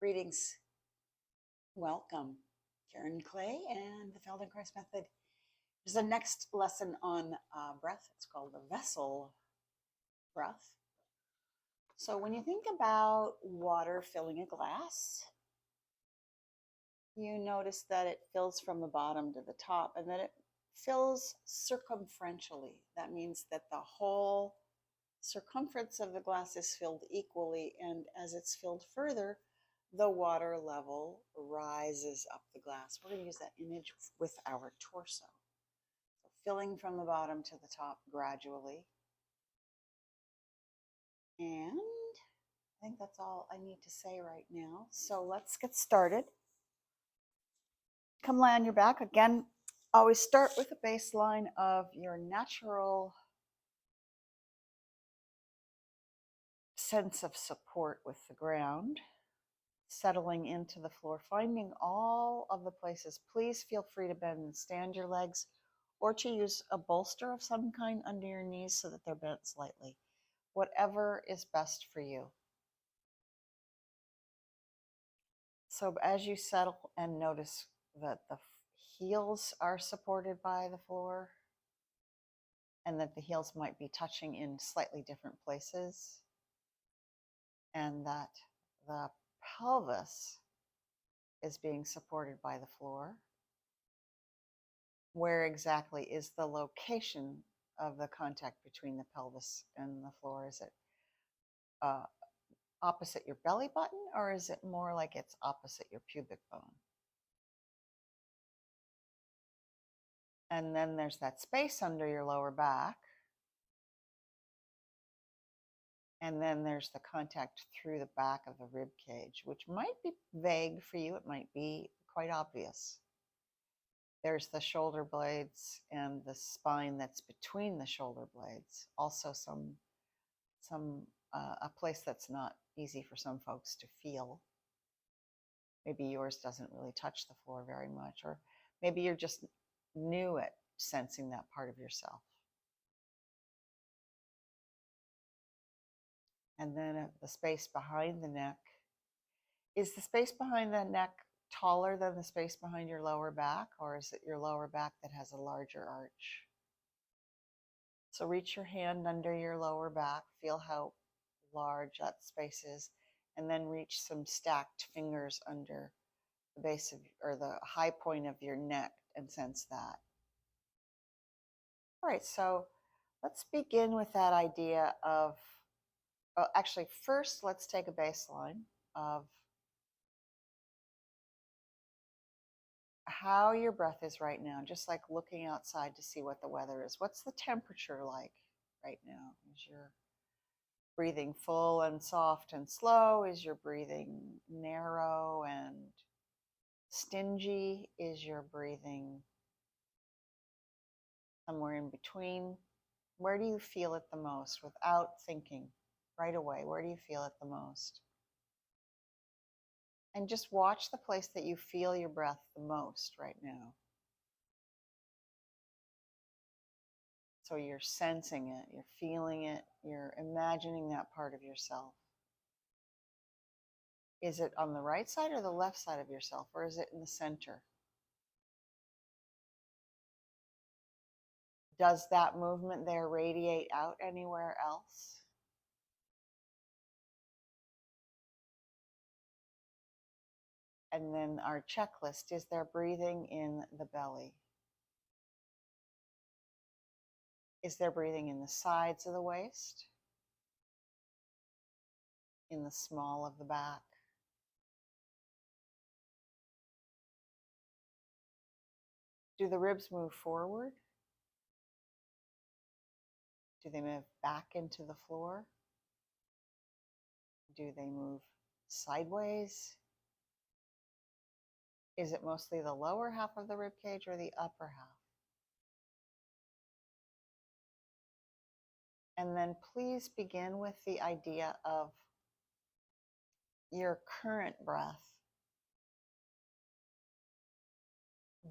Greetings. Welcome. Karen Clay and the Feldenkrais Method. There's the next lesson on breath. It's called the vessel breath. So when you think about water filling a glass, you notice that it fills from the bottom to the top and that it fills circumferentially. That means that the whole circumference of the glass is filled equally, and as it's filled further, the water level rises up the glass. We're going to use that image with our torso. So filling from the bottom to the top gradually. And I think that's all I need to say right now. So let's get started. Come lie on your back. Again, always start with a baseline of your natural sense of support with the ground. Settling into the floor, finding all of the places. Please feel free to bend and stand your legs or to use a bolster of some kind under your knees so that they're bent slightly. Whatever is best for you. So as you settle and notice that the heels are supported by the floor and that the heels might be touching in slightly different places and that the pelvis is being supported by the floor. Where exactly is the location of the contact between the pelvis and the floor? Is it opposite your belly button, or is it more like it's opposite your pubic bone? And then there's that space under your lower back. And then there's the contact through the back of the rib cage, which might be vague for you. It might be quite obvious. There's the shoulder blades and the spine that's between the shoulder blades. Also a place that's not easy for some folks to feel. Maybe yours doesn't really touch the floor very much, or maybe you're just new at sensing that part of yourself. And then the space behind the neck. Is the space behind the neck taller than the space behind your lower back, or is it your lower back that has a larger arch? So reach your hand under your lower back, feel how large that space is, and then reach some stacked fingers under the base of, or the high point of your neck, and sense that. All right, so let's begin with that idea of, well, actually, first let's take a baseline of how your breath is right now, just like looking outside to see what the weather is. What's the temperature like right now? Is your breathing full and soft and slow? Is your breathing narrow and stingy? Is your breathing somewhere in between? Where do you feel it the most without thinking right away? Where do you feel it the most? And just watch the place that you feel your breath the most right now. So you're sensing it, you're feeling it, you're imagining that part of yourself. Is it on the right side or the left side of yourself, or is it in the center? Does that movement there radiate out anywhere else? And then our checklist, is there breathing in the belly? Is there breathing in the sides of the waist? In the small of the back? Do the ribs move forward? Do they move back into the floor? Do they move sideways? Is it mostly the lower half of the rib cage or the upper half? And then please begin with the idea of your current breath.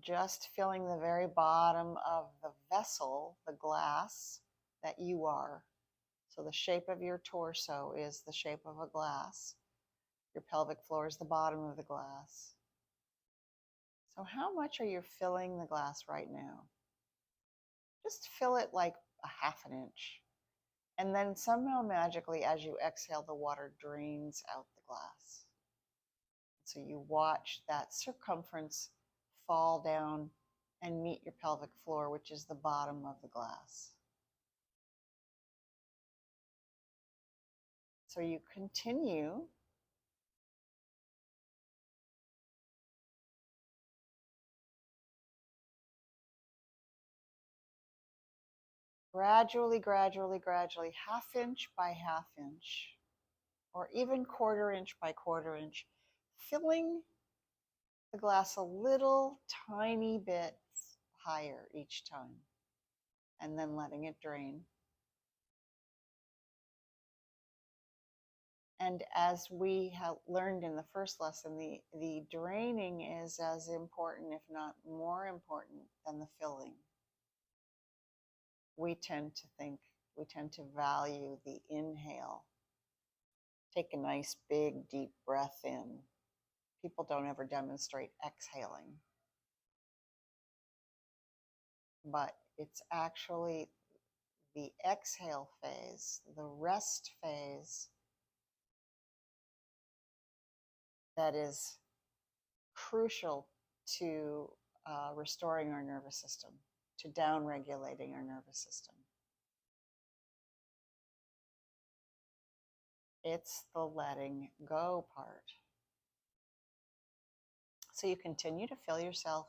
Just filling the very bottom of the vessel, the glass that you are. So the shape of your torso is the shape of a glass. Your pelvic floor is the bottom of the glass. So how much are you filling the glass right now? Just fill it like a half an inch. And then somehow magically, as you exhale, the water drains out the glass. So you watch that circumference fall down and meet your pelvic floor, which is the bottom of the glass. So you continue gradually, half inch by half inch, or even quarter inch by quarter inch, filling the glass a little tiny bit higher each time, and then letting it drain. And as we have learned in the first lesson, the draining is as important, if not more important, than the filling. We tend to value the inhale. Take a nice, big, deep breath in. People don't ever demonstrate exhaling. But it's actually the exhale phase, the rest phase, that is crucial to restoring our nervous system, to down-regulating our nervous system. It's the letting go part. So you continue to fill yourself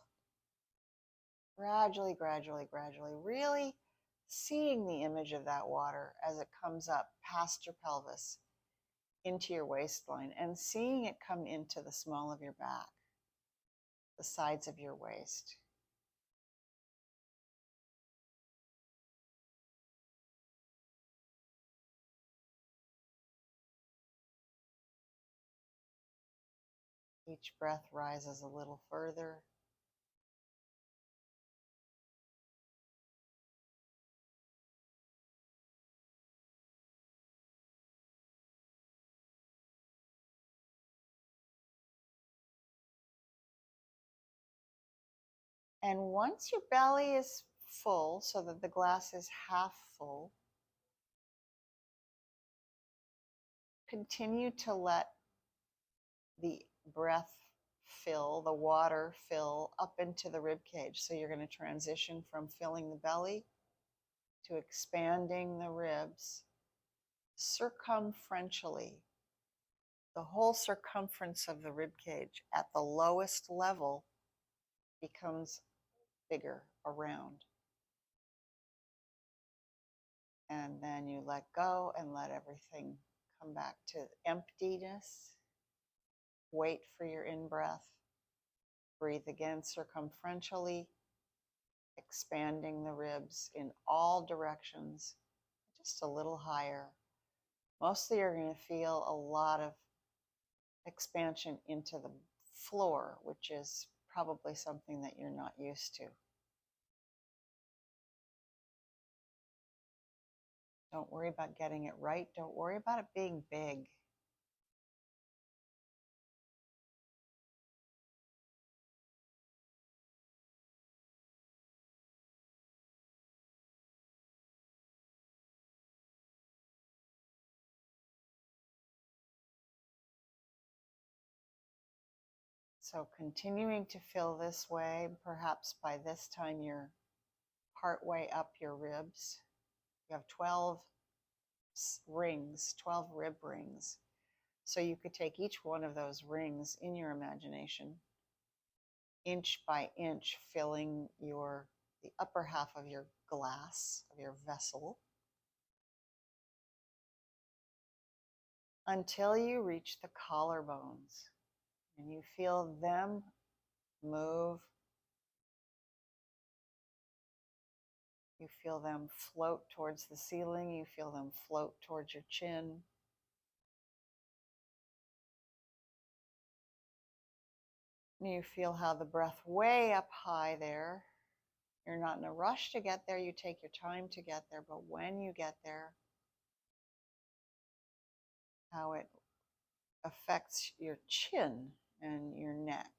gradually, really seeing the image of that water as it comes up past your pelvis into your waistline, and seeing it come into the small of your back, the sides of your waist. Each breath rises a little further. And once your belly is full, so that the glass is half full, continue to let the breath fill, the water fill up into the rib cage. So you're going to transition from filling the belly to expanding the ribs circumferentially. The whole circumference of the rib cage at the lowest level becomes bigger around. And then you let go and let everything come back to emptiness. Wait for your in-breath. Breathe again circumferentially, expanding the ribs in all directions, just a little higher. Mostly you're going to feel a lot of expansion into the floor, which is probably something that you're not used to. Don't worry about getting it right. Don't worry about it being big. So continuing to fill this way, perhaps by this time you're partway up your ribs. You have 12 rings, 12 rib rings. So you could take each one of those rings in your imagination, inch by inch, filling the upper half of your glass, of your vessel, until you reach the collarbones. And you feel them move. You feel them float towards the ceiling. You feel them float towards your chin. And you feel how the breath way up high there. You're not in a rush to get there. You take your time to get there. But when you get there, how it affects your chin and your neck.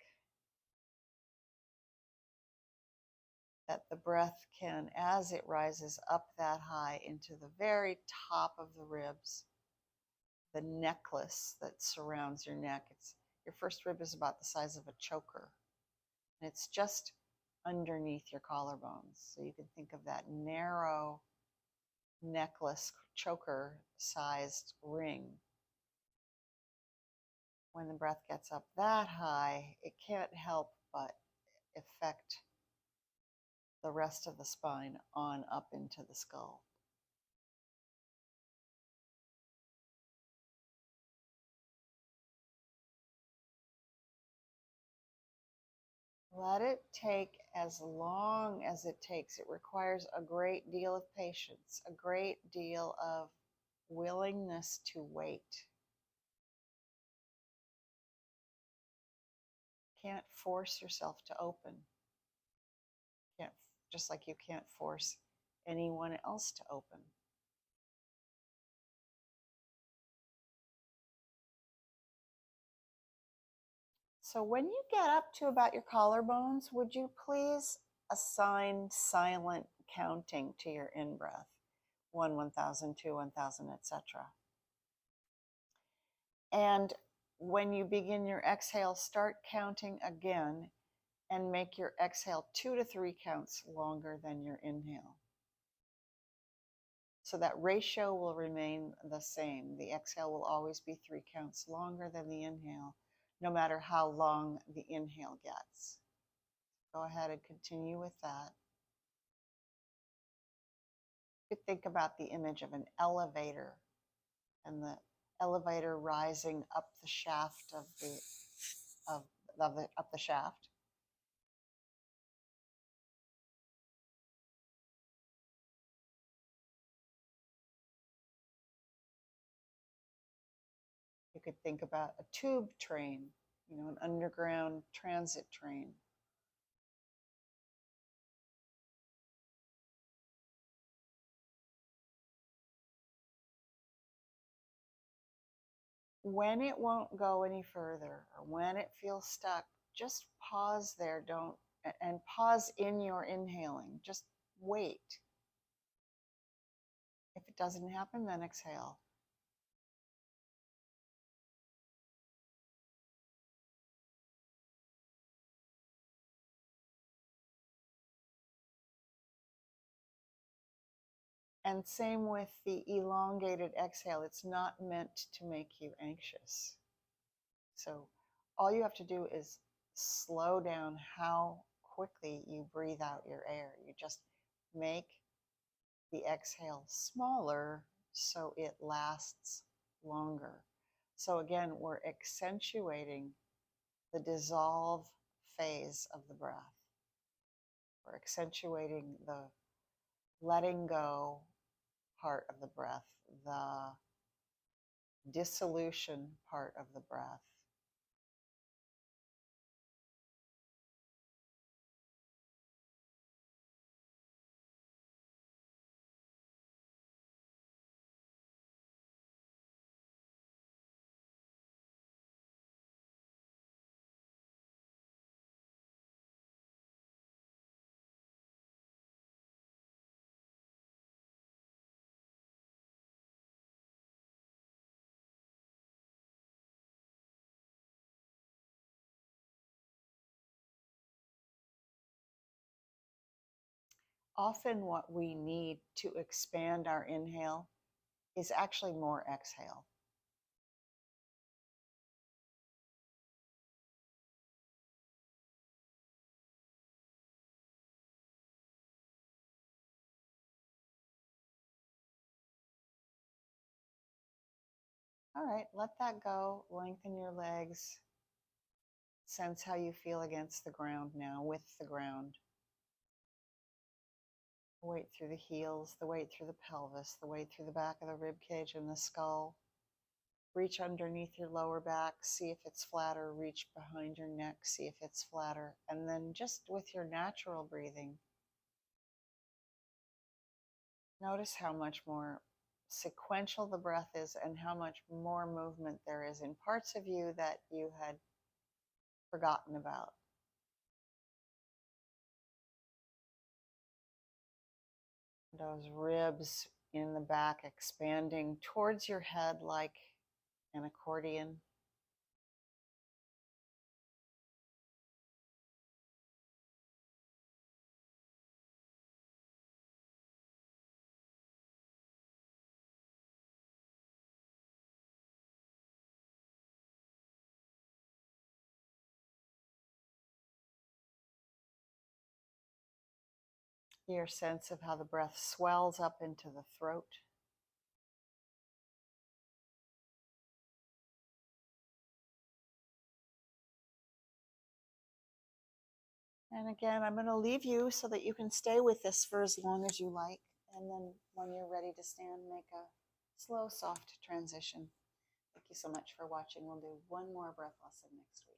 That the breath can, as it rises up that high into the very top of the ribs, the necklace that surrounds your neck. Your first rib is about the size of a choker, and it's just underneath your collarbones. So you can think of that narrow necklace, choker sized ring. When the breath gets up that high, it can't help but affect the rest of the spine on up into the skull. Let it take as long as it takes. It requires a great deal of patience, a great deal of willingness to wait. Can't force yourself to open. Can't, just like you can't force anyone else to open. So when you get up to about your collarbones, would you please assign silent counting to your in-breath? 1, 1,000, 2, 1,000, etc. And when you begin your exhale, start counting again and make your exhale 2 to 3 counts longer than your inhale. So that ratio will remain the same. The exhale will always be 3 counts longer than the inhale, no matter how long the inhale gets. Go ahead and continue with that. You could think about the image of an elevator and the elevator rising up the shaft of the shaft. You could think about a tube train, an underground transit train. When it won't go any further or when it feels stuck, just pause there. And pause in your inhaling. Just wait. If it doesn't happen, then exhale. And same with the elongated exhale. It's not meant to make you anxious. So all you have to do is slow down how quickly you breathe out your air. You just make the exhale smaller so it lasts longer. So again, we're accentuating the dissolve phase of the breath. We're accentuating the letting go part of the breath, the dissolution part of the breath. Often what we need to expand our inhale is actually more exhale. All right, let that go. Lengthen your legs. Sense how you feel against the ground now, with the ground. The weight through the heels, the weight through the pelvis, the weight through the back of the rib cage and the skull. Reach underneath your lower back, see if it's flatter. Reach behind your neck, see if it's flatter. And then just with your natural breathing, notice how much more sequential the breath is and how much more movement there is in parts of you that you had forgotten about. Those ribs in the back expanding towards your head like an accordion. Your sense of how the breath swells up into the throat. And again, I'm going to leave you so that you can stay with this for as long as you like. And then when you're ready to stand, make a slow, soft transition. Thank you so much for watching. We'll do one more breath lesson next week.